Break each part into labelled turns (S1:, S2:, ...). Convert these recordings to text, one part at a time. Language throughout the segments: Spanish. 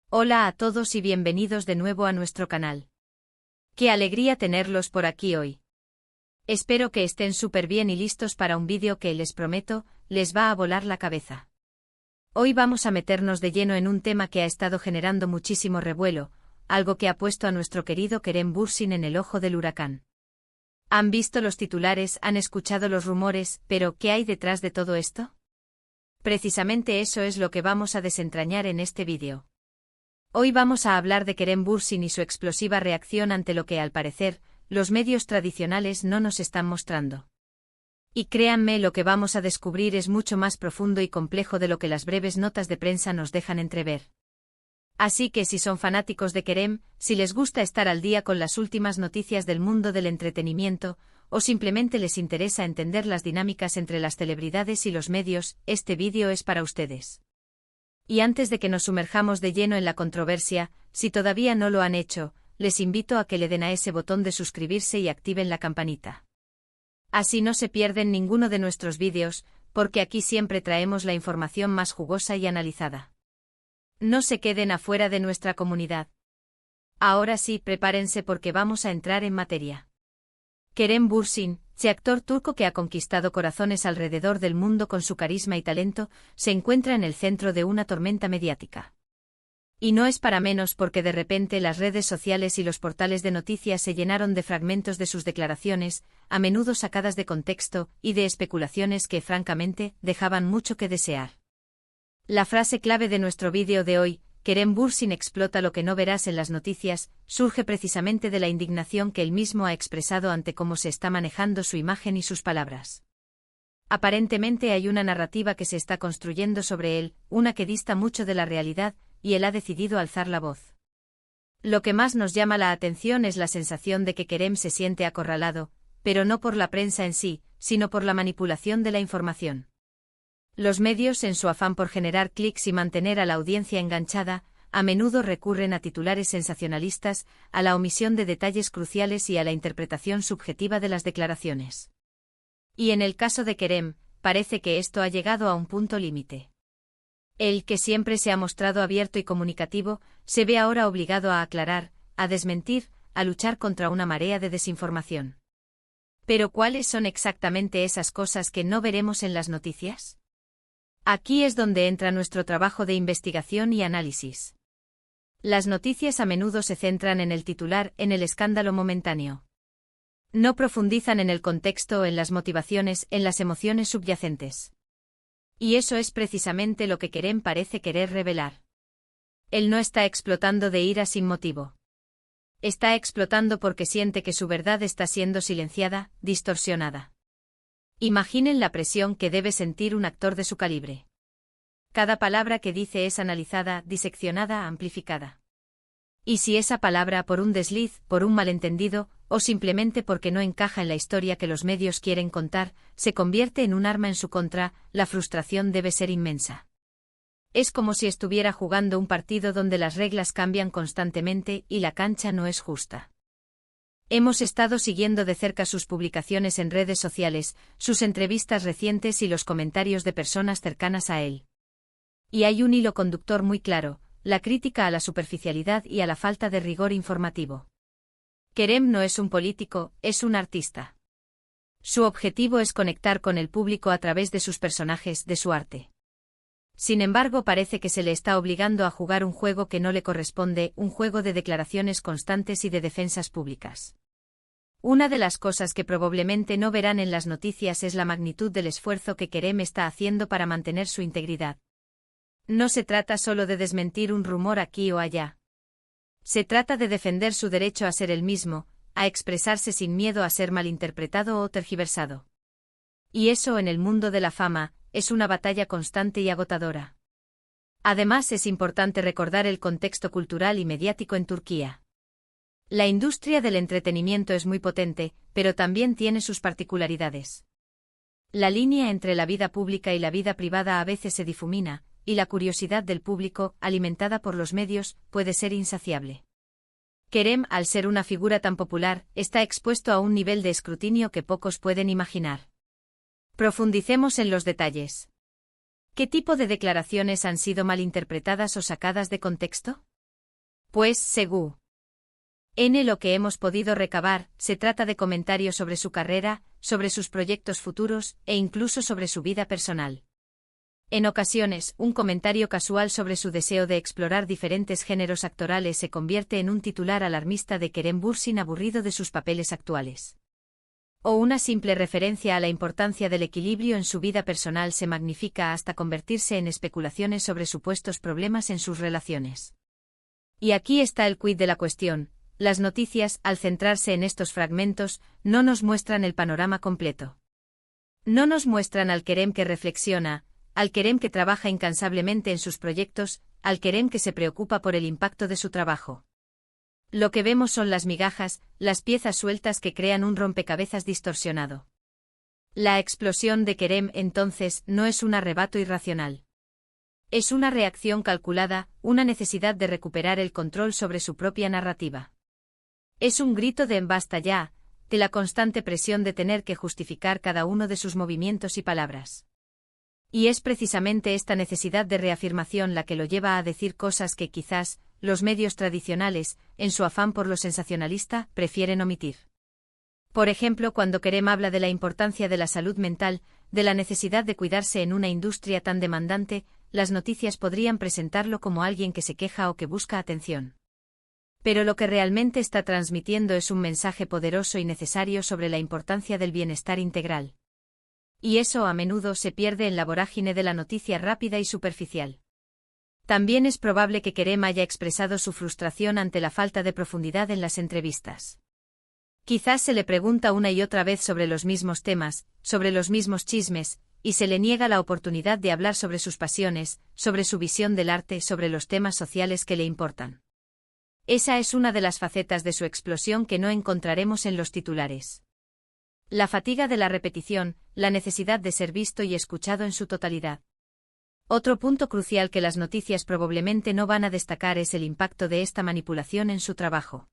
S1: Hola a todos y bienvenidos de nuevo a nuestro canal. Qué alegría tenerlos por aquí hoy. Espero que estén súper bien y listos para un vídeo que, les prometo, les va a volar la cabeza. Hoy vamos a meternos de lleno en un tema que ha estado generando muchísimo revuelo, algo que ha puesto a nuestro querido Kerem Bürsin en el ojo del huracán. Han visto los titulares, han escuchado los rumores, pero ¿qué hay detrás de todo esto? Precisamente eso es lo que vamos a desentrañar en este vídeo. Hoy vamos a hablar de Kerem Bürsin y su explosiva reacción ante lo que, al parecer, los medios tradicionales no nos están mostrando. Y créanme, lo que vamos a descubrir es mucho más profundo y complejo de lo que las breves notas de prensa nos dejan entrever. Así que si son fanáticos de Kerem, si les gusta estar al día con las últimas noticias del mundo del entretenimiento, o simplemente les interesa entender las dinámicas entre las celebridades y los medios, este vídeo es para ustedes. Y antes de que nos sumerjamos de lleno en la controversia, si todavía no lo han hecho, les invito a que le den a ese botón de suscribirse y activen la campanita. Así no se pierden ninguno de nuestros vídeos, porque aquí siempre traemos la información más jugosa y analizada. No se queden afuera de nuestra comunidad. Ahora sí, prepárense porque vamos a entrar en materia. Kerem Bürsin, ese actor turco que ha conquistado corazones alrededor del mundo con su carisma y talento, se encuentra en el centro de una tormenta mediática. Y no es para menos porque de repente las redes sociales y los portales de noticias se llenaron de fragmentos de sus declaraciones, a menudo sacadas de contexto, y de especulaciones que, francamente, dejaban mucho que desear. La frase clave de nuestro vídeo de hoy, Kerem Bürsin explota lo que no verás en las noticias, surge precisamente de la indignación que él mismo ha expresado ante cómo se está manejando su imagen y sus palabras. Aparentemente hay una narrativa que se está construyendo sobre él, una que dista mucho de la realidad, y él ha decidido alzar la voz. Lo que más nos llama la atención es la sensación de que Kerem se siente acorralado, pero no por la prensa en sí, sino por la manipulación de la información. Los medios, en su afán por generar clics y mantener a la audiencia enganchada, a menudo recurren a titulares sensacionalistas, a la omisión de detalles cruciales y a la interpretación subjetiva de las declaraciones. Y en el caso de Kerem, parece que esto ha llegado a un punto límite. Él, que siempre se ha mostrado abierto y comunicativo, se ve ahora obligado a aclarar, a desmentir, a luchar contra una marea de desinformación. ¿Pero cuáles son exactamente esas cosas que no veremos en las noticias? Aquí es donde entra nuestro trabajo de investigación y análisis. Las noticias a menudo se centran en el titular, en el escándalo momentáneo. No profundizan en el contexto o en las motivaciones, en las emociones subyacentes. Y eso es precisamente lo que Kerem parece querer revelar. Él no está explotando de ira sin motivo. Está explotando porque siente que su verdad está siendo silenciada, distorsionada. Imaginen la presión que debe sentir un actor de su calibre. Cada palabra que dice es analizada, diseccionada, amplificada. Y si esa palabra, por un desliz, por un malentendido, o simplemente porque no encaja en la historia que los medios quieren contar, se convierte en un arma en su contra, la frustración debe ser inmensa. Es como si estuviera jugando un partido donde las reglas cambian constantemente y la cancha no es justa. Hemos estado siguiendo de cerca sus publicaciones en redes sociales, sus entrevistas recientes y los comentarios de personas cercanas a él. Y hay un hilo conductor muy claro, la crítica a la superficialidad y a la falta de rigor informativo. Kerem no es un político, es un artista. Su objetivo es conectar con el público a través de sus personajes, de su arte. Sin embargo, parece que se le está obligando a jugar un juego que no le corresponde, un juego de declaraciones constantes y de defensas públicas. Una de las cosas que probablemente no verán en las noticias es la magnitud del esfuerzo que Kerem está haciendo para mantener su integridad. No se trata solo de desmentir un rumor aquí o allá. Se trata de defender su derecho a ser él mismo, a expresarse sin miedo a ser malinterpretado o tergiversado. Y eso, en el mundo de la fama, es una batalla constante y agotadora. Además, es importante recordar el contexto cultural y mediático en Turquía. La industria del entretenimiento es muy potente, pero también tiene sus particularidades. La línea entre la vida pública y la vida privada a veces se difumina, y la curiosidad del público, alimentada por los medios, puede ser insaciable. Kerem, al ser una figura tan popular, está expuesto a un nivel de escrutinio que pocos pueden imaginar. Profundicemos en los detalles. ¿Qué tipo de declaraciones han sido malinterpretadas o sacadas de contexto? Pues, según lo que hemos podido recabar, se trata de comentarios sobre su carrera, sobre sus proyectos futuros, e incluso sobre su vida personal. En ocasiones, un comentario casual sobre su deseo de explorar diferentes géneros actorales se convierte en un titular alarmista de Kerem Bürsin aburrido de sus papeles actuales. O una simple referencia a la importancia del equilibrio en su vida personal se magnifica hasta convertirse en especulaciones sobre supuestos problemas en sus relaciones. Y aquí está el quid de la cuestión: las noticias, al centrarse en estos fragmentos, no nos muestran el panorama completo. No nos muestran al Kerem que reflexiona, al Kerem que trabaja incansablemente en sus proyectos, al Kerem que se preocupa por el impacto de su trabajo. Lo que vemos son las migajas, las piezas sueltas que crean un rompecabezas distorsionado. La explosión de Kerem, entonces, no es un arrebato irracional. Es una reacción calculada, una necesidad de recuperar el control sobre su propia narrativa. Es un grito de «basta ya», de la constante presión de tener que justificar cada uno de sus movimientos y palabras. Y es precisamente esta necesidad de reafirmación la que lo lleva a decir cosas que quizás los medios tradicionales, en su afán por lo sensacionalista, prefieren omitir. Por ejemplo, cuando Kerem habla de la importancia de la salud mental, de la necesidad de cuidarse en una industria tan demandante, las noticias podrían presentarlo como alguien que se queja o que busca atención. Pero lo que realmente está transmitiendo es un mensaje poderoso y necesario sobre la importancia del bienestar integral. Y eso a menudo se pierde en la vorágine de la noticia rápida y superficial. También es probable que Kerem haya expresado su frustración ante la falta de profundidad en las entrevistas. Quizás se le pregunta una y otra vez sobre los mismos temas, sobre los mismos chismes, y se le niega la oportunidad de hablar sobre sus pasiones, sobre su visión del arte, sobre los temas sociales que le importan. Esa es una de las facetas de su explosión que no encontraremos en los titulares. La fatiga de la repetición, la necesidad de ser visto y escuchado en su totalidad. Otro punto crucial que las noticias probablemente no van a destacar es el impacto de esta manipulación en su trabajo.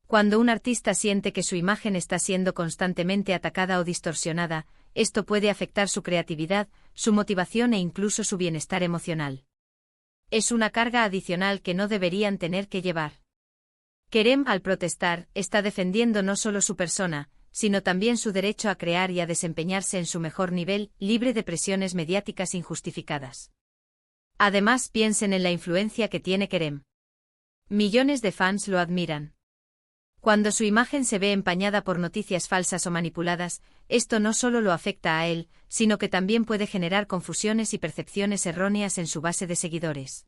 S1: Cuando un artista siente que su imagen está siendo constantemente atacada o distorsionada, esto puede afectar su creatividad, su motivación e incluso su bienestar emocional. Es una carga adicional que no deberían tener que llevar. Kerem, al protestar, está defendiendo no solo su persona, sino también su derecho a crear y a desempeñarse en su mejor nivel, libre de presiones mediáticas injustificadas. Además, piensen en la influencia que tiene Kerem. Millones de fans lo admiran. Cuando su imagen se ve empañada por noticias falsas o manipuladas, esto no solo lo afecta a él, sino que también puede generar confusiones y percepciones erróneas en su base de seguidores.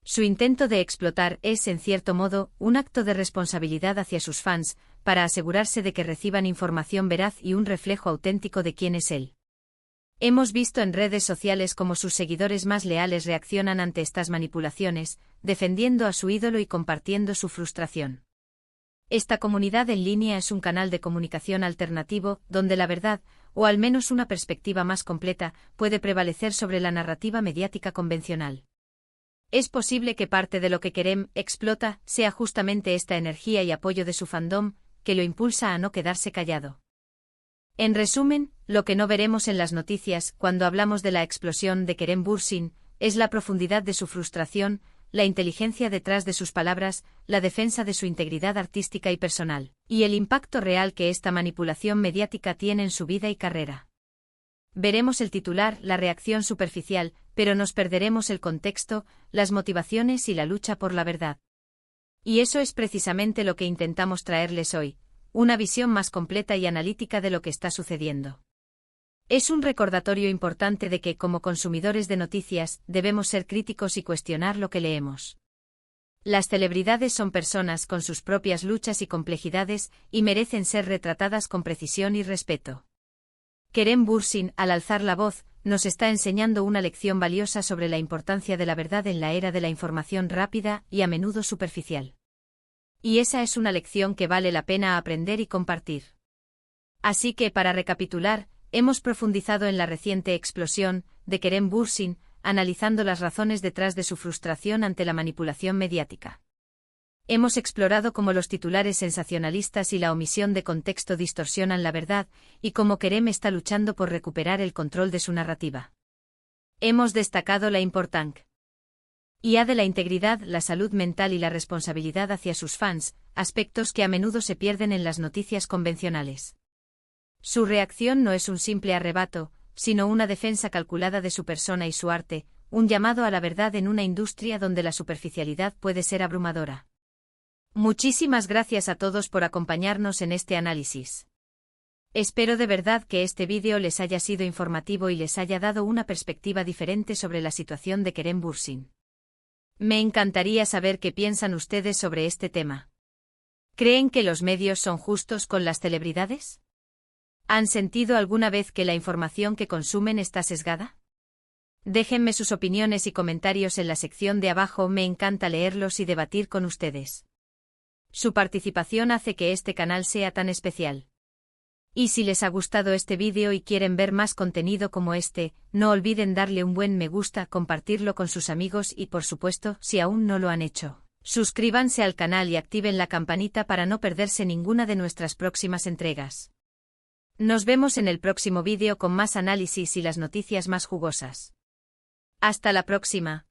S1: Su intento de explotar es, en cierto modo, un acto de responsabilidad hacia sus fans, para asegurarse de que reciban información veraz y un reflejo auténtico de quién es él. Hemos visto en redes sociales cómo sus seguidores más leales reaccionan ante estas manipulaciones, defendiendo a su ídolo y compartiendo su frustración. Esta comunidad en línea es un canal de comunicación alternativo, donde la verdad, o al menos una perspectiva más completa, puede prevalecer sobre la narrativa mediática convencional. Es posible que parte de lo que Kerem explota sea justamente esta energía y apoyo de su fandom, que lo impulsa a no quedarse callado. En resumen, lo que no veremos en las noticias cuando hablamos de la explosión de Kerem Bürsin es la profundidad de su frustración, la inteligencia detrás de sus palabras, la defensa de su integridad artística y personal, y el impacto real que esta manipulación mediática tiene en su vida y carrera. Veremos el titular, la reacción superficial, pero nos perderemos el contexto, las motivaciones y la lucha por la verdad. Y eso es precisamente lo que intentamos traerles hoy, una visión más completa y analítica de lo que está sucediendo. Es un recordatorio importante de que, como consumidores de noticias, debemos ser críticos y cuestionar lo que leemos. Las celebridades son personas con sus propias luchas y complejidades, y merecen ser retratadas con precisión y respeto. Kerem Bürsin, al alzar la voz, nos está enseñando una lección valiosa sobre la importancia de la verdad en la era de la información rápida y a menudo superficial. Y esa es una lección que vale la pena aprender y compartir. Así que, para recapitular, hemos profundizado en la reciente explosión de Kerem Bürsin, analizando las razones detrás de su frustración ante la manipulación mediática. Hemos explorado cómo los titulares sensacionalistas y la omisión de contexto distorsionan la verdad, y cómo Kerem está luchando por recuperar el control de su narrativa. Hemos destacado la importancia IA de la integridad, la salud mental y la responsabilidad hacia sus fans, aspectos que a menudo se pierden en las noticias convencionales. Su reacción no es un simple arrebato, sino una defensa calculada de su persona y su arte, un llamado a la verdad en una industria donde la superficialidad puede ser abrumadora. Muchísimas gracias a todos por acompañarnos en este análisis. Espero de verdad que este vídeo les haya sido informativo y les haya dado una perspectiva diferente sobre la situación de Kerem Bürsin. Me encantaría saber qué piensan ustedes sobre este tema. ¿Creen que los medios son justos con las celebridades? ¿Han sentido alguna vez que la información que consumen está sesgada? Déjenme sus opiniones y comentarios en la sección de abajo, me encanta leerlos y debatir con ustedes. Su participación hace que este canal sea tan especial. Y si les ha gustado este vídeo y quieren ver más contenido como este, no olviden darle un buen me gusta, compartirlo con sus amigos y por supuesto, si aún no lo han hecho, suscríbanse al canal y activen la campanita para no perderse ninguna de nuestras próximas entregas. Nos vemos en el próximo vídeo con más análisis y las noticias más jugosas. Hasta la próxima.